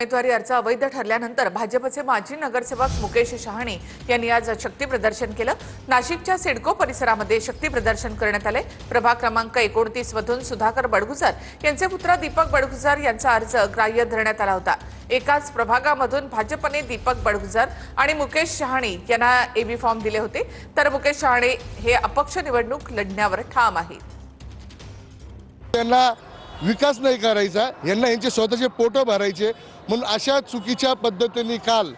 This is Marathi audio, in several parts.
उमेदवारी अर्ज अवैध ठरल्यानंतर भाजपचे माजी नगरसेवक मुकेश शहाणे यांनी आज शक्ती प्रदर्शन केलं। नाशिकच्या सिडको परिसरामध्ये शक्ती प्रदर्शन करण्यात आले। प्रभाग क्रमांक 29 मधून सुधाकर बडगुजर यांचे पुत्र दीपक बडगुजर यांचा अर्ज ग्राह्य धरण्यात आला होता। एकाच प्रभागामधून भाजपने दीपक बडगुजर आणि मुकेश शहाणे यांना एबी फॉर्म दिले होते, तर मुकेश शहाणे हे अपक्ष निवडणूक लढण्यावर ठाम आहेत। विकास नाही करायचा, यांना यांचे स्वतःचे पोटं भरायचे, म्हणून अशा चुकीच्या पद्धतीने काल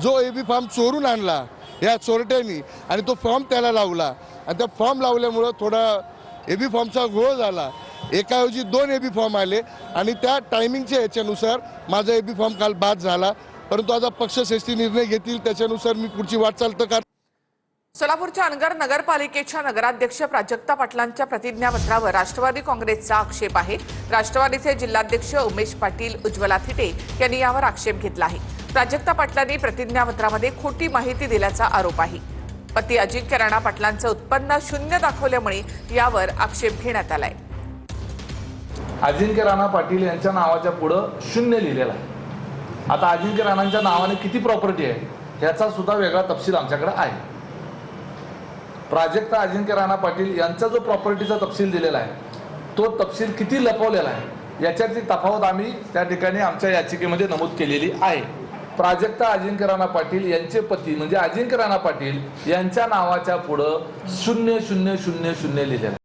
जो एबी फॉर्म चोरून आणला या चोरट्यांनी आणि तो फॉर्म त्याला लावला आणि त्या फॉर्म लावल्यामुळं थोडा एबी फॉर्मचा घोळ झाला। एकाऐवजी 2 एबी फॉर्म आले आणि त्या टायमिंगच्या याच्यानुसार माझा एबी फॉर्म काल बाद झाला, परंतु आता पक्षश्रेष्ठी निर्णय घेतील त्याच्यानुसार मी पुढची वाटचाल तर सोलापूरच्या अनगर नगरपालिकेच्या नगराध्यक्ष प्राजक्ता पाटलांच्या प्रतिज्ञापत्रावर राष्ट्रवादी काँग्रेसचा आक्षेप आहे। राष्ट्रवादीचे जिल्हाध्यक्ष उमेश पाटील, उज्ज्वला थिटे यांनी यावर आक्षेप घेतला आहे। प्राजक्ता पाटलांनी प्रतिज्ञापत्रामध्ये खोटी माहिती दिल्याचा आरोप आहे। पती अजिंक्य राणा पाटलांचं उत्पन्न शून्य दाखवल्यामुळे यावर आक्षेप घेण्यात आलाय। अजिंक्य राणा पाटील यांच्या नावाच्या पुढे शून्य लिहिलेलं आहे। आता अजिंक्य राणांच्या नावाने किती प्रॉपर्टी आहे याचा सुद्धा वेगळा तपशील आमच्याकडे आहे। प्राजक्ता अजिंक्य राणा पाटील यांचा जो प्रॉपर्टीचा तपशील दिलेला आहे तो तपशील किती लपवलेला आहे याच्याची तफावत आम्ही त्या ठिकाणी आमच्या याचिकेमध्ये नमूद केलेली आहे। प्राजक्ता अजिंक्य राणा पाटील यांचे पती म्हणजे अजिंक्य राणा पाटील यांच्या नावाच्या पुढे 0000 लिहिलेलं आहे।